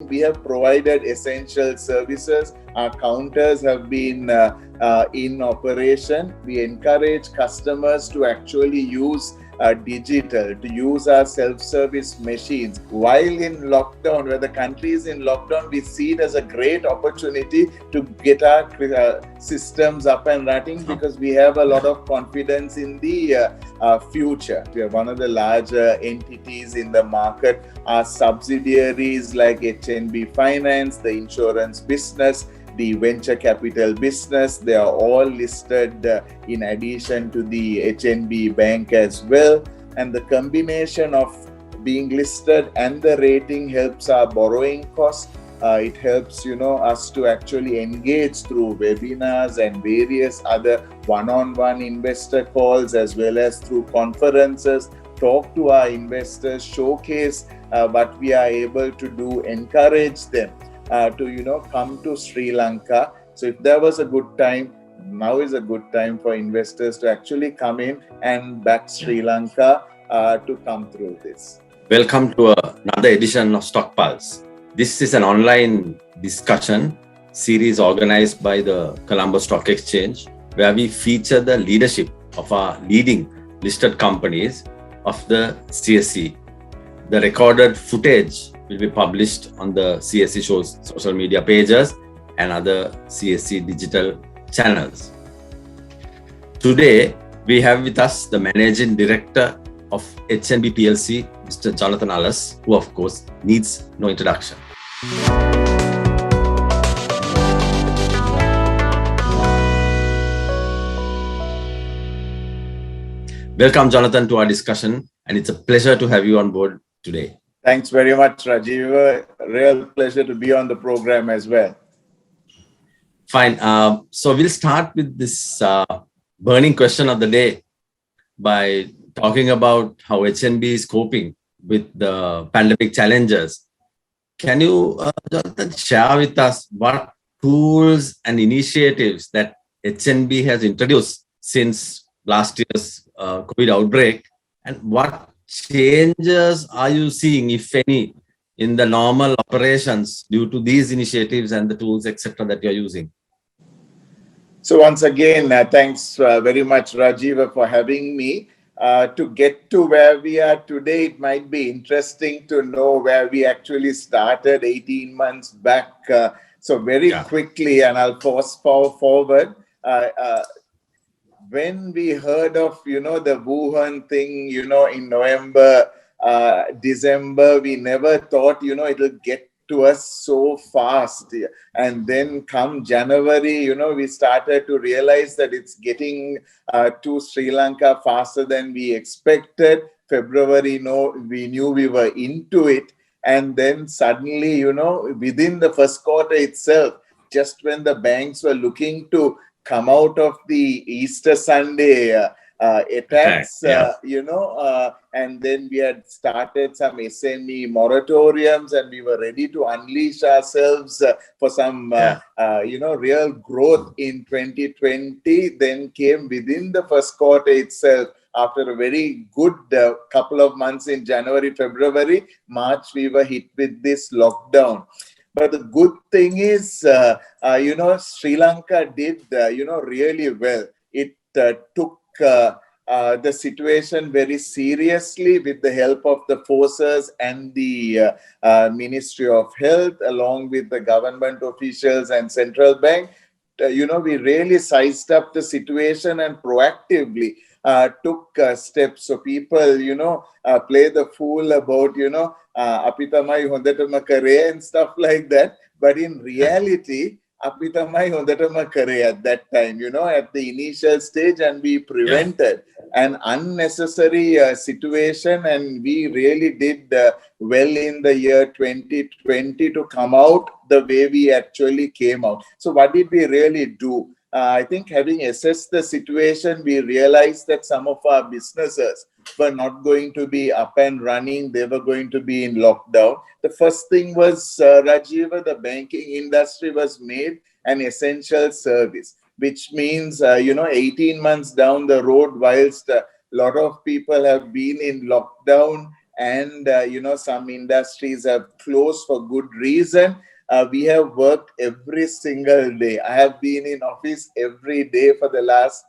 We have provided essential services. Our counters have been in operation. We encourage customers to actually use digital, to use our self-service machines. While in lockdown, where the country is in lockdown, we see it as a great opportunity to get our systems up and running because we have a lot of confidence in the future. We are one of the larger entities in the market. Our subsidiaries like HNB Finance, the insurance business, the venture capital business, they are all listed in addition to the HNB Bank as well. And the combination of being listed and the rating helps our borrowing cost. It helps us to actually engage through webinars and various other one-on-one investor calls, as well as through conferences, talk to our investors, showcase what we are able to do, encourage them to come to Sri Lanka. So if there was a good time, now is a good time for investors to actually come in and back Sri Lanka to come through this. Welcome to another edition of Stock Pulse. This is an online discussion series organized by the Colombo Stock Exchange, where we feature the leadership of our leading listed companies of the CSE. The recorded footage will be published on the CSE show's social media pages and other CSE digital channels. Today, we have with us the Managing Director of HNB PLC, Mr. Jonathan Ullas, who of course needs no introduction. Welcome, Jonathan, to our discussion, and it's a pleasure to have you on board today. Thanks very much, Rajiv. A real pleasure to be on the program as well. Fine. So we'll start with this burning question of the day by talking about how HNB is coping with the pandemic challenges. Can you, Jonathan, share with us what tools and initiatives that HNB has introduced since last year's COVID outbreak, and what changes are you seeing, if any, in the normal operations due to these initiatives and the tools, etc., that you're using? So once again, thanks very much, Rajiv, for having me. To get to where we are today, it might be interesting to know where we actually started 18 months back. So very quickly, and I'll fast forward. When we heard of, the Wuhan thing, in November, December, we never thought, it'll get to us so fast. And then come January, we started to realize that it's getting to Sri Lanka faster than we expected. February, we knew we were into it. And then suddenly, within the first quarter itself, just when the banks were looking to come out of the Easter Sunday attacks, and then we had started some SME moratoriums, and we were ready to unleash ourselves for some, real growth in 2020. Then came within the first quarter itself, after a very good couple of months in January, February, March, we were hit with this lockdown. But the good thing is, Sri Lanka did, really well. It took the situation very seriously with the help of the forces and the Ministry of Health, along with the government officials and central bank. We really sized up the situation and proactively took steps. So people, play the fool about, apitamai hondatama kare and stuff like that. But in reality, apitamai hondatama kare at that time, at the initial stage, and we prevented an unnecessary situation, and we really did well in the year 2020 to come out the way we actually came out. So what did we really do? I think having assessed the situation, we realized that some of our businesses were not going to be up and running. They were going to be in lockdown. The first thing was, Rajiv, the banking industry was made an essential service, which means, 18 months down the road, whilst a lot of people have been in lockdown and some industries have closed for good reason. We have worked every single day. I have been in office every day for the last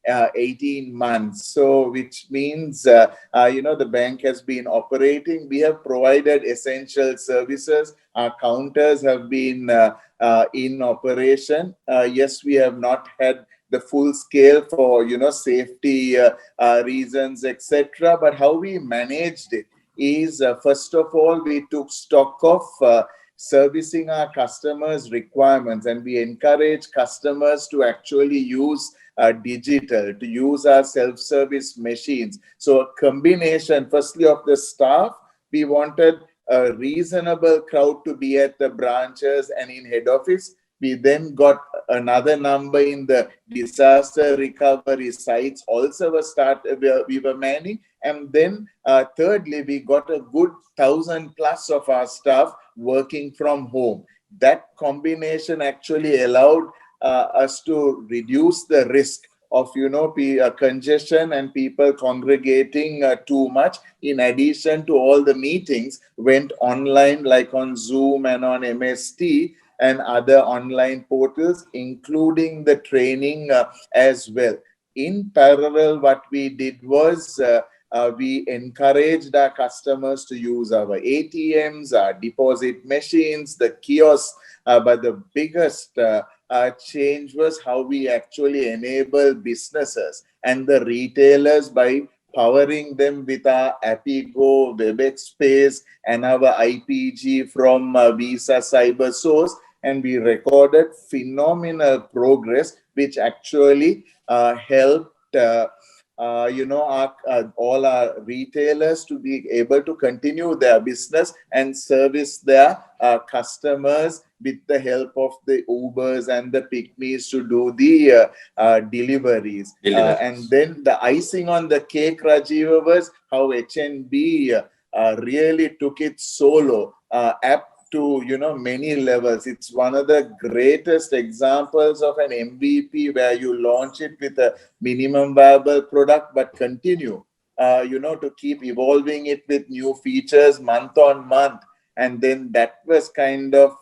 18 months. So, which means, the bank has been operating. We have provided essential services. Our counters have been in operation. Yes, we have not had the full scale for, safety reasons, etc. But how we managed it is, first of all, we took stock of servicing our customers' requirements, and we encourage customers to actually use digital, to use our self-service machines. So a combination, firstly, of the staff. We wanted a reasonable crowd to be at the branches and in head office. We then got another number in the disaster recovery sites also we were manning. And then thirdly, we got a good 1,000 plus of our staff working from home. That combination actually allowed us to reduce the risk of congestion and people congregating too much. In addition to all the meetings went online, like on Zoom and on MST and other online portals, including the training as well. In parallel, what we did was we encouraged our customers to use our ATMs, our deposit machines, the kiosks. But the biggest change was how we actually enable businesses and the retailers by powering them with our Appigo, WebEx Space, and our IPG from Visa CyberSource. And we recorded phenomenal progress, which actually helped all our retailers to be able to continue their business and service their customers with the help of the Ubers and the Pygmies to do the deliveries. And then the icing on the cake, Rajiva, was how HNB really took it solo, app to many levels. It's one of the greatest examples of an MVP where you launch it with a minimum viable product, but continue to keep evolving it with new features month on month. And then that was kind of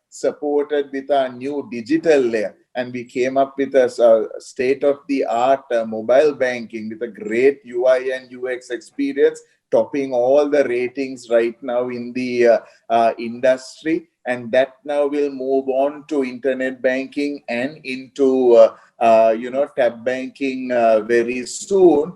supported with our new digital layer, and we came up with a state-of-the-art mobile banking with a great UI and UX experience, topping all the ratings right now in the industry. And that now will move on to internet banking and into tab banking very soon.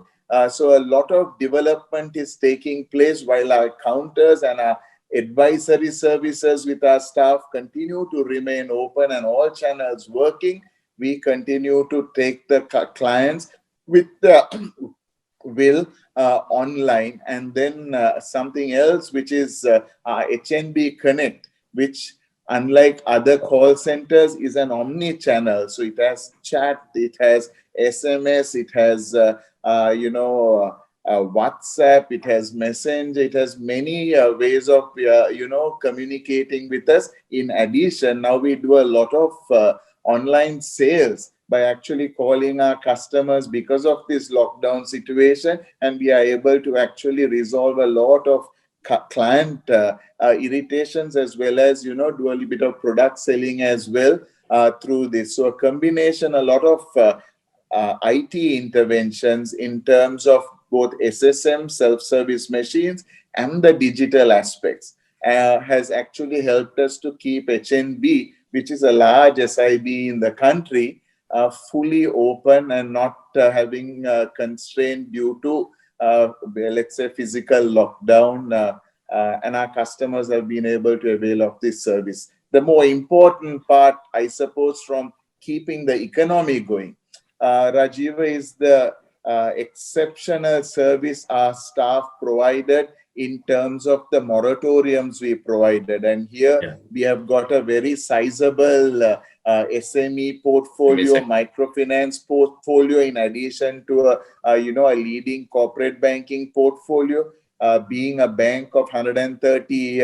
So a lot of development is taking place while our counters and our advisory services with our staff continue to remain open and all channels working. We continue to take the clients with the will online. And then something else, which is HNB Connect, which unlike other call centers is an omni-channel. So it has chat, it has SMS, it has WhatsApp, it has Messenger, it has many ways of communicating with us. In addition, now we do a lot of online sales by actually calling our customers because of this lockdown situation, and we are able to actually resolve a lot of client irritations, as well as do a little bit of product selling as well through this. So a combination, a lot of IT interventions in terms of both SSM, self-service machines, and the digital aspects has actually helped us to keep HNB, which is a large SIB in the country, fully open and not having constraint due to, let's say, physical lockdown. And our customers have been able to avail of this service. The more important part, I suppose, from keeping the economy going, Rajiva, is the exceptional service our staff provided in terms of the moratoriums we provided. And here we have got a very sizable SME portfolio, microfinance portfolio, in addition to a leading corporate banking portfolio. Being a bank of 130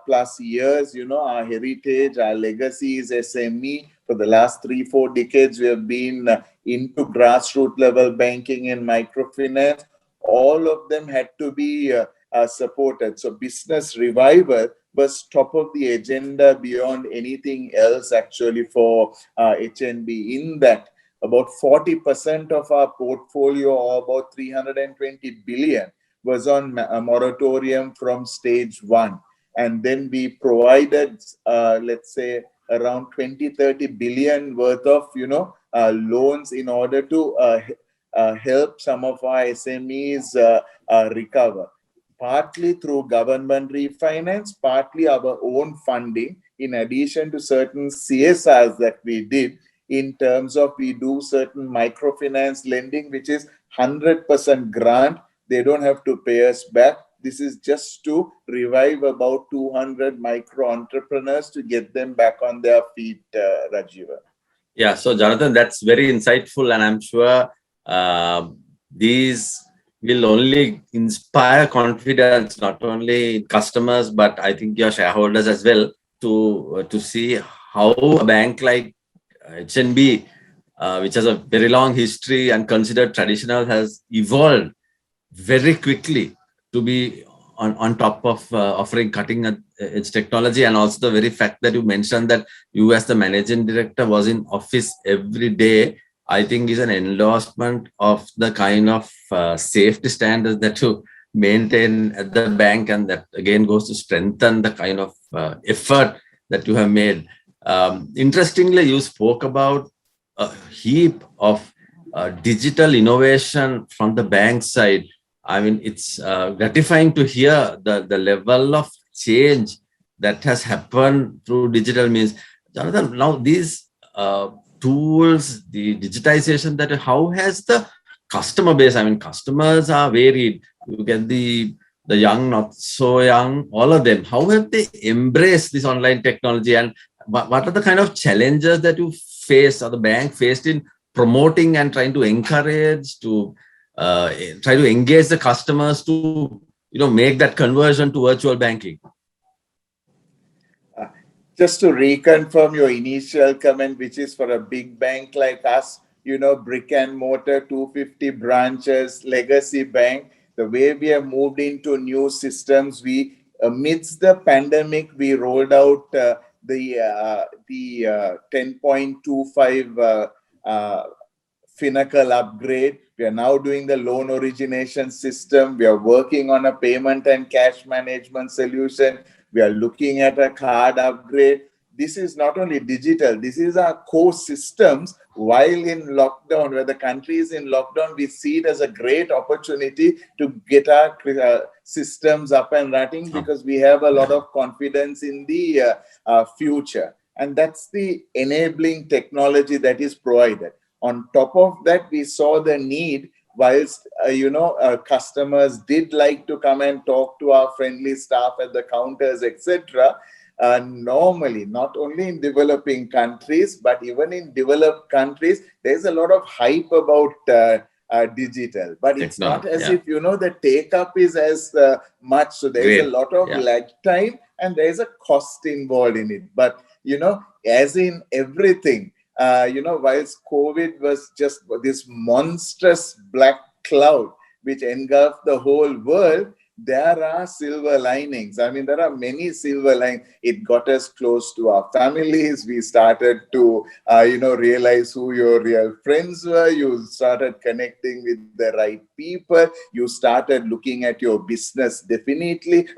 plus years, our heritage, our legacy is SME. For the last 3-4 decades, we have been into grassroots level banking and microfinance. All of them had to be supported. So business revival was top of the agenda beyond anything else actually for HNB. In that, about 40% of our portfolio, or about 320 billion, was on a moratorium from stage one. And then we provided, let's say, around 20-30 billion worth of, loans in order to help some of our SMEs recover. Partly through government refinance, partly our own funding, in addition to certain CSRs that we did, in terms of we do certain microfinance lending, which is 100% grant. They don't have to pay us back. This is just to revive about 200 micro entrepreneurs to get them back on their feet, Rajiva. Yeah, so Jonathan, that's very insightful, and I'm sure these will only inspire confidence, not only customers, but I think your shareholders as well, to see how a bank like HNB, which has a very long history and considered traditional, has evolved very quickly to be on top of offering cutting edge technology. And also the very fact that you mentioned that you as the managing director was in office every day, I think is an endorsement of the kind of safety standards that you maintain at the bank, and that again goes to strengthen the kind of effort that you have made. Interestingly, you spoke about a heap of digital innovation from the bank side. I mean, it's gratifying to hear the level of change that has happened through digital means. Jonathan, now these tools, the digitization, that how has the customer base, I mean, customers are varied. You get the young, not so young, all of them. How have they embraced this online technology, and what are the kind of challenges that you face or the bank faced in promoting and trying to encourage to try to engage the customers to make that conversion to virtual banking? Just to reconfirm your initial comment, which is for a big bank like us, brick and mortar, 250 branches, legacy bank, the way we have moved into new systems, amidst the pandemic, we rolled out the 10.25 Finacle upgrade. We are now doing the loan origination system. We are working on a payment and cash management solution. We are looking at a card upgrade. This is not only digital, this is our core systems. While in lockdown, where the country is in lockdown, we see it as a great opportunity to get our systems up and running, because we have a lot of confidence in the future. And that's the enabling technology that is provided. On top of that, we saw the need, whilst customers did like to come and talk to our friendly staff at the counters, etc. Normally, not only in developing countries, but even in developed countries, there's a lot of hype about digital. But it's not as if, the take-up is as much. So there's a lot of lag time, and there's a cost involved in it. But, as in everything, whilst COVID was just this monstrous black cloud which engulfed the whole world, there are silver linings. I mean, there are many silver linings. It got us close to our families. We started to, realize who your real friends were. You started connecting with the right people. You started looking at your business differently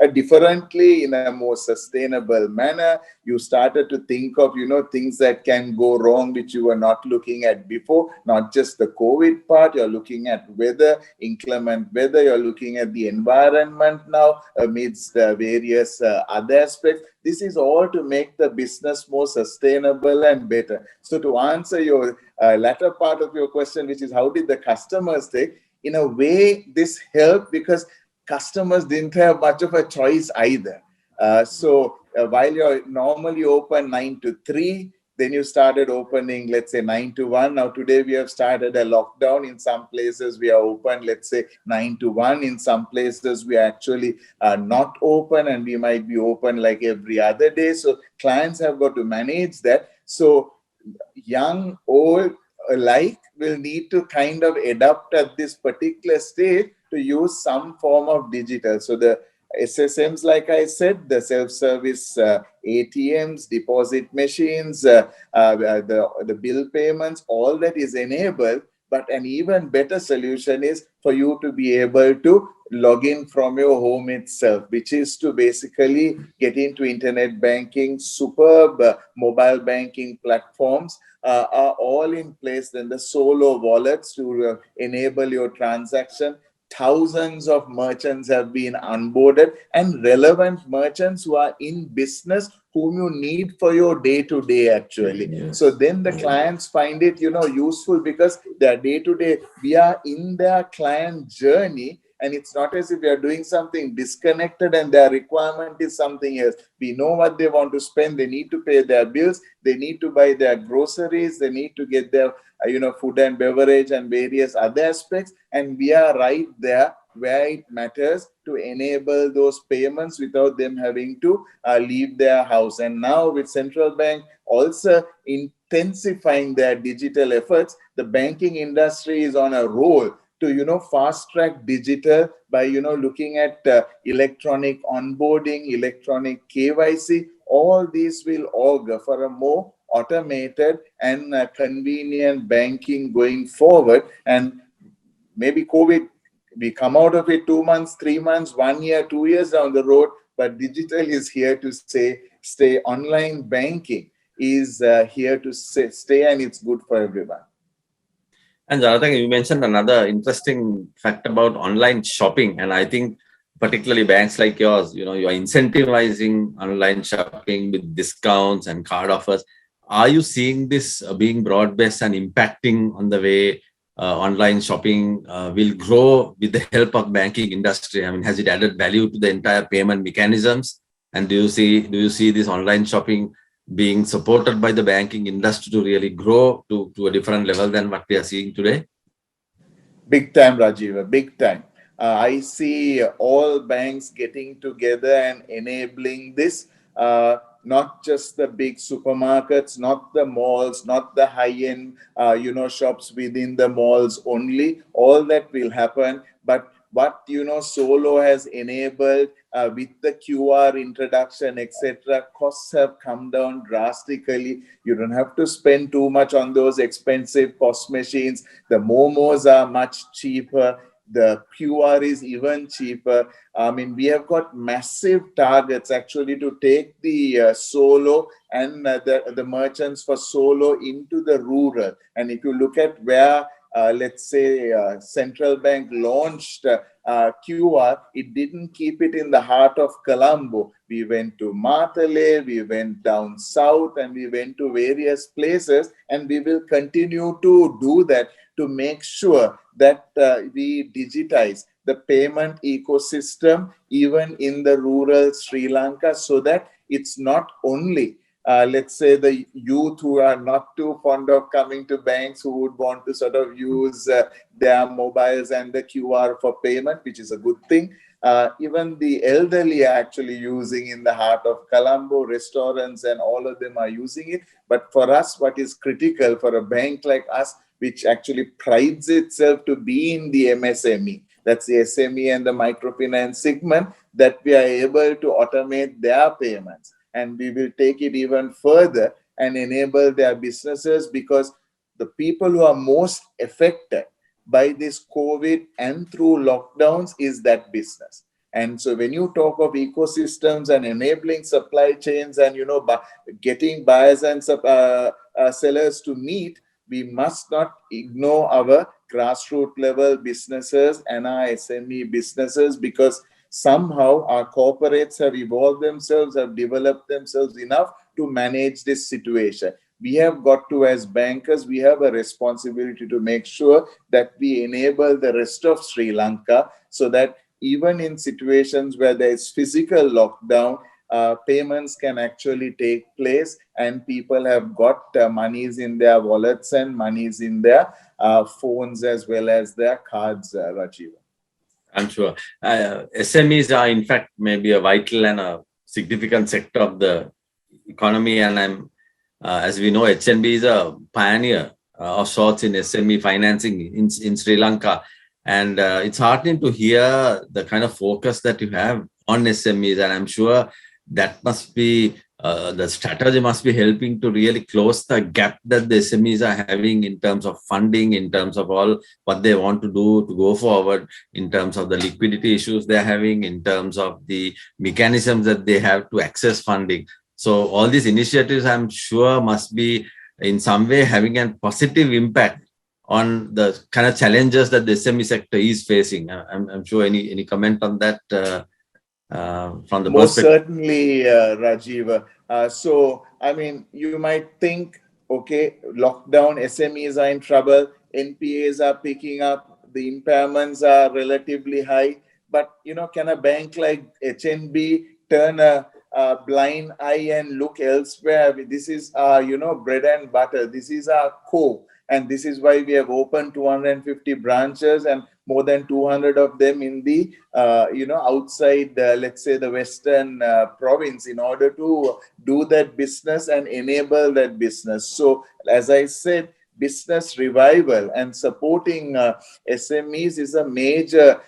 in a more sustainable manner. You started to think of, things that can go wrong, which you were not looking at before. Not just the COVID part. You're looking at weather, inclement weather. You're looking at the environment now amidst various other aspects. This is all to make the business more sustainable and better. So to answer your latter part of your question, which is how did the customers take, in a way this helped because customers didn't have much of a choice either. So while you're normally open 9 to 3, then you started opening, let's say 9 to 1. Now today we have started a lockdown. In some places we are open, let's say 9 to 1. In some places we are actually not open, and we might be open like every other day. So clients have got to manage that. So young, old alike will need to kind of adapt at this particular stage. to use some form of digital. So the SSMs, like I said, the self-service ATMs, deposit machines, the bill payments, all that is enabled. But an even better solution is for you to be able to log in from your home itself, which is to basically get into internet banking. Superb mobile banking platforms are all in place. Then the solo wallets to enable your transaction. Thousands of merchants have been onboarded, and relevant merchants who are in business whom you need for your day to day actually. Yes. So then the clients find it, useful, because their day to day, we are in their client journey, and it's not as if we are doing something disconnected and their requirement is something else. We know what they want to spend. They need to pay their bills. They need to buy their groceries. They need to get their, food and beverage and various other aspects. And we are right there where it matters to enable those payments without them having to leave their house. And now with central bank also intensifying their digital efforts, the banking industry is on a roll to fast track digital by looking at electronic onboarding, electronic KYC. All these will augur for a more automated and convenient banking going forward. And maybe COVID, we come out of it 2 months, 3 months, 1 year, 2 years down the road, but digital is here to stay. Online banking is here to stay, and it's good for everyone. And Jonathan, you mentioned another interesting fact about online shopping. And I think particularly banks like yours, you are incentivizing online shopping with discounts and card offers. Are you seeing this being broad-based and impacting on the way online shopping will grow with the help of banking industry? I mean, has it added value to the entire payment mechanisms? And do you see this online shopping being supported by the banking industry to really grow to a different level than what we are seeing today? Big time, Rajiv, big time. I see all banks getting together and enabling this, not just the big supermarkets, not the malls, not the high-end, shops within the malls only. All that will happen, but what Solo has enabled with the QR introduction, etc., costs have come down drastically. You don't have to spend too much on those expensive POS machines. The Momos are much cheaper. The QR is even cheaper. I mean, we have got massive targets actually to take the Solo and the merchants for Solo into the rural. And if you look at where let's say central bank launched QR, it didn't keep it in the heart of Colombo. We went to Matale, we went down south, and we went to various places, and we will continue to do that to make sure that we digitize the payment ecosystem even in the rural Sri Lanka, so that it's not only let's say the youth who are not too fond of coming to banks, who would want to sort of use their mobiles and the QR for payment, which is a good thing. Even the elderly are actually using in the heart of Colombo. Restaurants and all of them are using it. But for us, what is critical for a bank like us, which actually prides itself to be in the MSME, that's the SME and the microfinance segment, that we are able to automate their payments. And we will take it even further and enable their businesses, because the people who are most affected by this COVID and through lockdowns is that business. And so when you talk of ecosystems and enabling supply chains and, getting buyers and sellers to meet, we must not ignore our grassroots level businesses and our SME businesses, because somehow our corporates have evolved themselves, have developed themselves enough to manage this situation. We have got to, as bankers, we have a responsibility to make sure that we enable the rest of Sri Lanka, so that even in situations where there is physical lockdown, payments can actually take place, and people have got monies in their wallets and monies in their phones as well as their cards, Rajiv. I'm sure. SMEs are, in fact, maybe a vital and a significant sector of the economy. And as we know, HNB is a pioneer of sorts in SME financing in Sri Lanka. And it's heartening to hear the kind of focus that you have on SMEs. And I'm sure that must be the strategy must be helping to really close the gap that the SMEs are having in terms of funding, in terms of all what they want to do to go forward, in terms of the liquidity issues they're having, in terms of the mechanisms that they have to access funding. So all these initiatives, I'm sure, must be in some way having a positive impact on the kind of challenges that the SME sector is facing. I'm sure any comment on that from the Most perspective. certainly, Rajiv. So, I mean, you might think, okay, lockdown, SMEs are in trouble, NPAs are picking up, the impairments are relatively high. But, can a bank like HNB turn a blind eye and look elsewhere? This is our, bread and butter. This is our core. And this is why we have opened 250 branches and more than 200 of them in the outside, let's say, the western province, in order to do that business and enable that business. So as I said, business revival and supporting SMEs is a major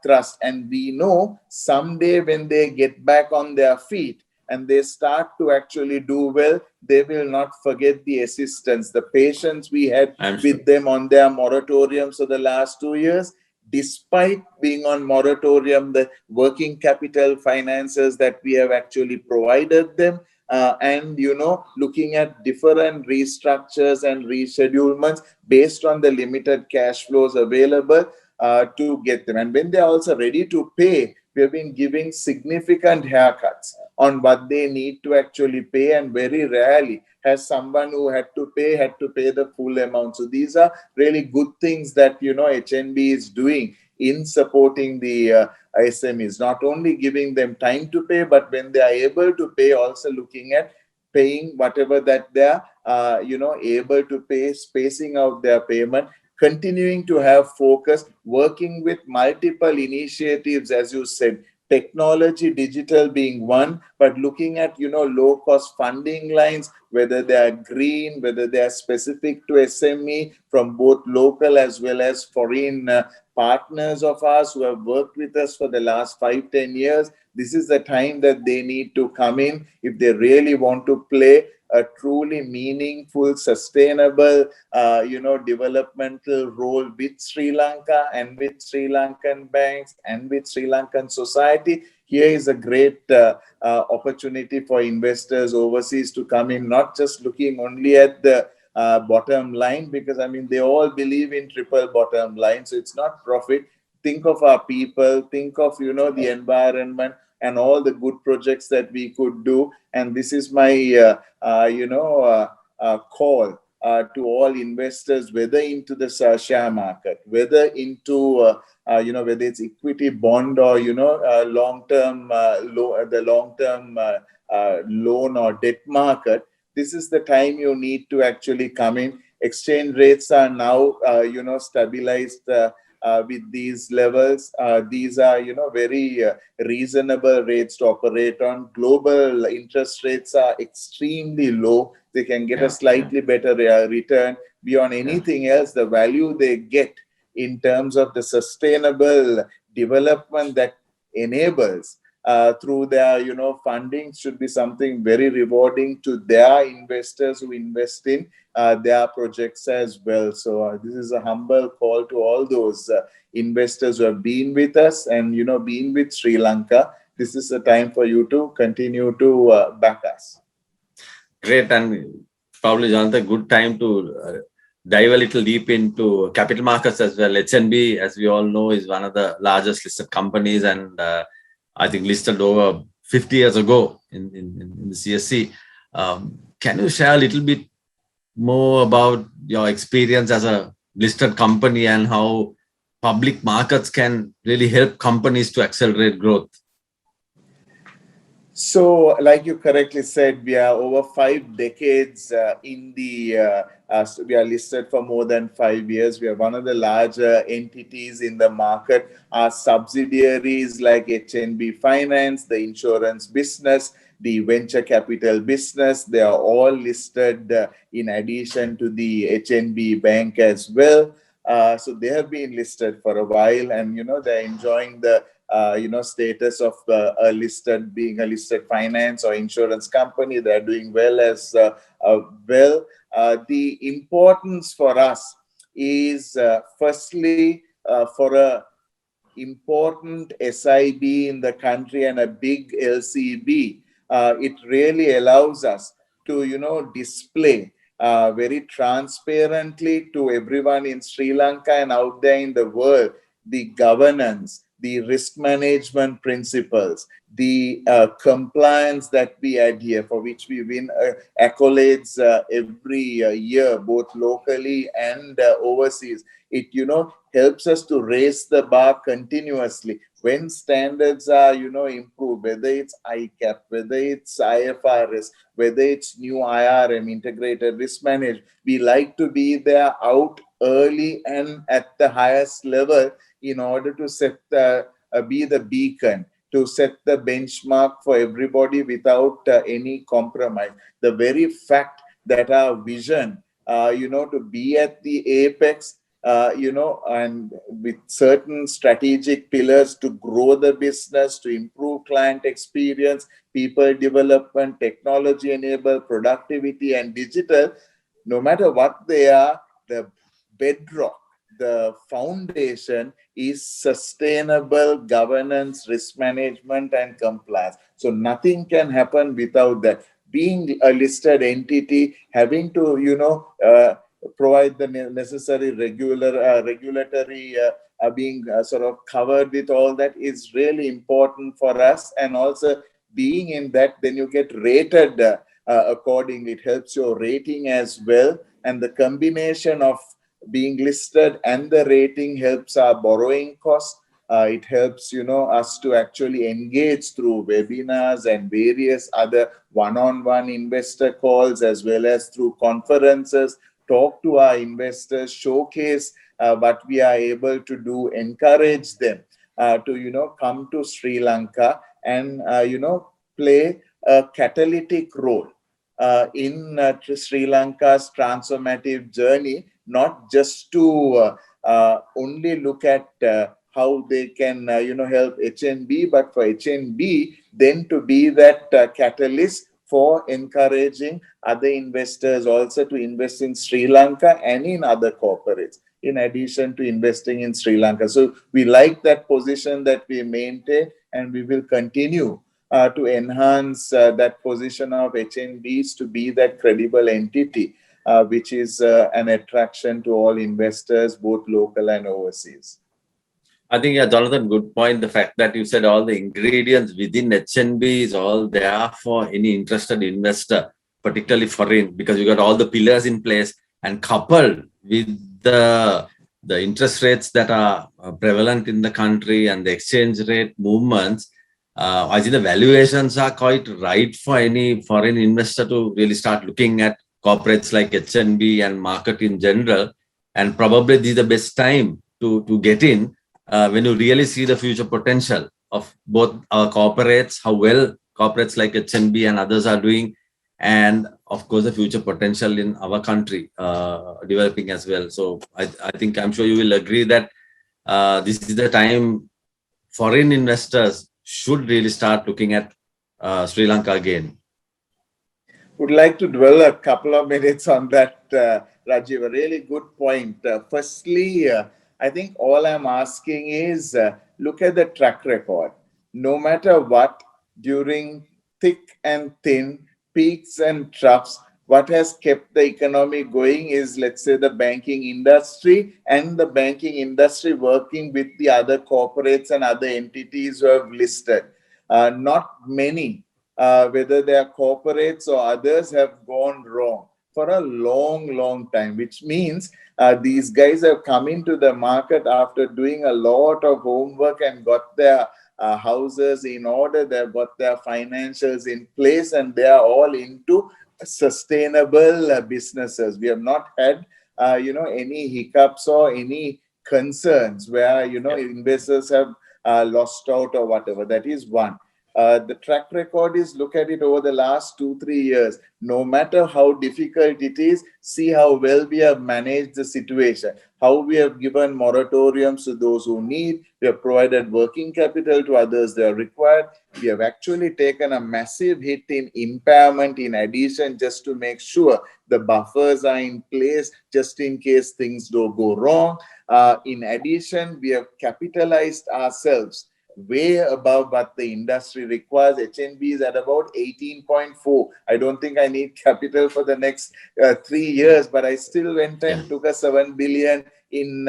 thrust, and we know someday when they get back on their feet and they start to actually do well, they will not forget the assistance, the patience we had with them on their moratoriums for the last 2 years. Despite being on moratorium, the working capital finances that we have actually provided them, and looking at different restructures and reschedulements based on the limited cash flows available to get them. And when they are also ready to pay, we have been giving significant haircuts on what they need to actually pay, and very rarely has someone who had to pay the full amount. So these are really good things that HNB is doing in supporting the SMEs, not only giving them time to pay, but when they are able to pay, also looking at paying whatever that they are able to pay, spacing out their payment, continuing to have focus, working with multiple initiatives, as you said, technology, digital being one, but looking at low cost funding lines, whether they are green, whether they are specific to SME, from both local as well as foreign partners of ours who have worked with us for the last 5-10 years. This is the time that they need to come in if they really want to play a truly meaningful, sustainable, developmental role with Sri Lanka and with Sri Lankan banks and with Sri Lankan society. Here is a great opportunity for investors overseas to come in, not just looking only at the bottom line, because they all believe in triple bottom line. So it's not profit. Think of our people, think of the environment and all the good projects that we could do. And this is my call to all investors, whether into the share market, whether into whether it's equity, bond, or long-term loan or debt market. This is the time you need to actually come in. Exchange rates are now stabilized with these levels. These are very reasonable rates to operate on. Global interest rates are extremely low. They can get a slightly better return. Beyond anything else, the value they get in terms of the sustainable development that enables through their funding should be something very rewarding to their investors who invest in their projects as well. So this is a humble call to all those investors who have been with us and been with Sri Lanka. This is the time for you to continue to back us. Great, and probably, Jonathan, good time to dive a little deep into capital markets as well. HNB, as we all know, is one of the largest listed companies, and I think listed over 50 years ago in the CSE. Can you share a little bit more about your experience as a listed company and how public markets can really help companies to accelerate growth? So, like you correctly said, we are over 5 decades in the, we are listed for more than 5 years. We are one of the larger entities in the market. Our subsidiaries like HNB Finance, the insurance business, the venture capital business, they are all listed in addition to the HNB Bank as well. So they have been listed for a while, and they're enjoying the status of being a listed finance or insurance company. They're doing well as well. The importance for us is firstly for a important SIB in the country and a big LCB. It really allows us to display very transparently to everyone in Sri Lanka and out there in the world the governance, the risk management principles, the compliance that we adhere, for which we win accolades every year, both locally and overseas. It helps us to raise the bar continuously. When standards are improved, whether it's ICAP, whether it's IFRS, whether it's new IRM, integrated risk management, we like to be there out early and at the highest level in order to set be the beacon, to set the benchmark for everybody without any compromise. The very fact that our vision to be at the apex, and with certain strategic pillars to grow the business, to improve client experience, people development, technology enable, productivity, and digital, no matter what they are, the bedrock, the foundation is sustainable governance, risk management, and compliance. So nothing can happen without that. Being a listed entity, having to, provide the necessary regulatory being sort of covered with all that is really important for us. And also being in that, then you get rated accordingly. It helps your rating as well. And the combination of being listed and the rating helps our borrowing costs. It helps us to actually engage through webinars and various other one-on-one investor calls, as well as through conferences, talk to our investors, showcase what we are able to do, encourage them to come to Sri Lanka and play a catalytic role in Sri Lanka's transformative journey, not just to only look at how they can help HNB, but for HNB then to be that catalyst for encouraging other investors also to invest in Sri Lanka and in other corporates, in addition to investing in Sri Lanka. So we like that position that we maintain, and we will continue to enhance that position of HNBs to be that credible entity, which is an attraction to all investors, both local and overseas. I think, yeah, Jonathan, good point. The fact that you said all the ingredients within HNB is all there for any interested investor, particularly foreign, because you got all the pillars in place, and coupled with the interest rates that are prevalent in the country and the exchange rate movements, I think the valuations are quite right for any foreign investor to really start looking at corporates like HNB and market in general. And probably this is the best time to get in when you really see the future potential of both our corporates, how well corporates like HNB and others are doing, and of course the future potential in our country developing as well. So I think, I'm sure you will agree that this is the time foreign investors should really start looking at Sri Lanka again. Would like to dwell a couple of minutes on that, Rajiv. A really good point. Firstly, I think all I'm asking is look at the track record. No matter what, during thick and thin, peaks and troughs, what has kept the economy going is, let's say, the banking industry, and the banking industry working with the other corporates and other entities who have listed. Not many, whether they are corporates or others, have gone wrong for a long time, which means these guys have come into the market after doing a lot of homework and got their houses in order, they've got their financials in place, and they are all into sustainable businesses. We have not had any hiccups or any concerns where investors have lost out or whatever. That is one. The track record is, look at it over the last 2-3 years. No matter how difficult it is, see how well we have managed the situation, how we have given moratoriums to those who need, we have provided working capital to others that are required. We have actually taken a massive hit in impairment in addition, just to make sure the buffers are in place just in case things don't go wrong. In addition, we have capitalized ourselves way above what the industry requires. HNB is at about 18.4. I don't think I need capital for the next 3 years, but I still went and took a 7 billion in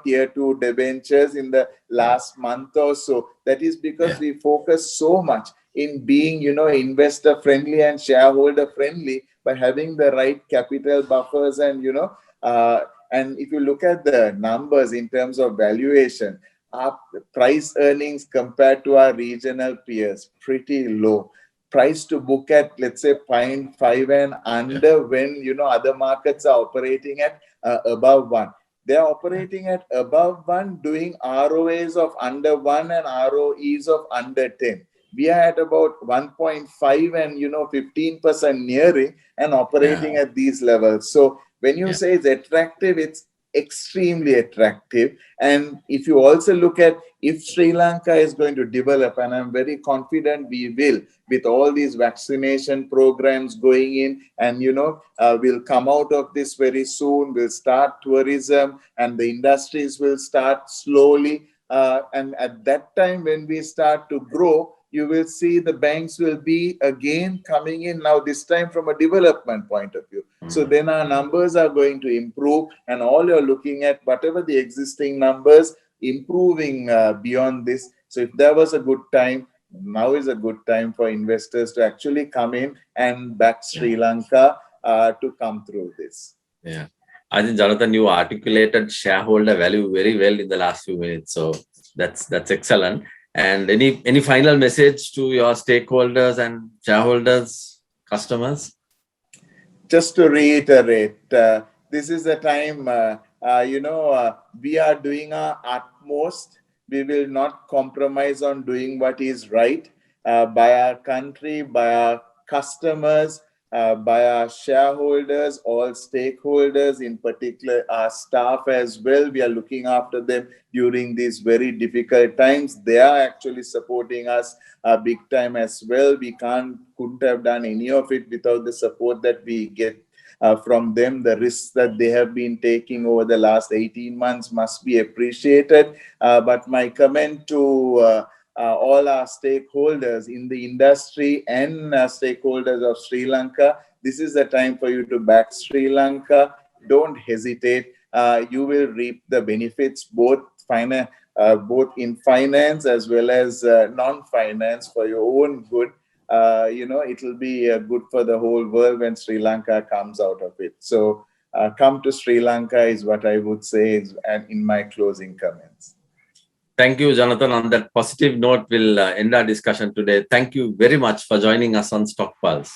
tier 2 debentures in the last month or so. That is because we focus so much in being investor friendly and shareholder friendly by having the right capital buffers. And and if you look at the numbers in terms of valuation, our price earnings compared to our regional peers pretty low. Price to book at, let's say, 0.5 and under, when other markets are operating at above 1. They are operating at above 1, doing ROAs of under 1 and ROEs of under 10. We are at about 1.5 and 15% nearing and operating at these levels. So when you say it's attractive, it's extremely attractive. And if you also look at, if Sri Lanka is going to develop, and I'm very confident we will, with all these vaccination programs going in, and we'll come out of this very soon, we'll start tourism and the industries will start slowly, and at that time when we start to grow, you will see the banks will be again coming in now, this time from a development point of view. So then our numbers are going to improve, and all you're looking at, whatever the existing numbers, improving beyond this. So if there was a good time, now is a good time for investors to actually come in and back Sri Lanka to come through this. Yeah. I think, Jonathan, you articulated shareholder value very well in the last few minutes. So that's excellent. And any final message to your stakeholders and shareholders, customers? Just to reiterate, this is the time, we are doing our utmost. We will not compromise on doing what is right by our country, by our customers, by our shareholders, all stakeholders, in particular our staff as well. We are looking after them during these very difficult times. They are actually supporting us big time as well. We couldn't have done any of it without the support that we get from them. The risks that they have been taking over the last 18 months must be appreciated. But my comment to all our stakeholders in the industry and stakeholders of Sri Lanka, this is the time for you to back Sri Lanka. Don't hesitate. You will reap the benefits both in finance as well as non-finance for your own good. It will be good for the whole world when Sri Lanka comes out of it. So come to Sri Lanka is what I would say in my closing comments. Thank you, Jonathan. On that positive note, we'll end our discussion today. Thank you very much for joining us on Stock Pulse.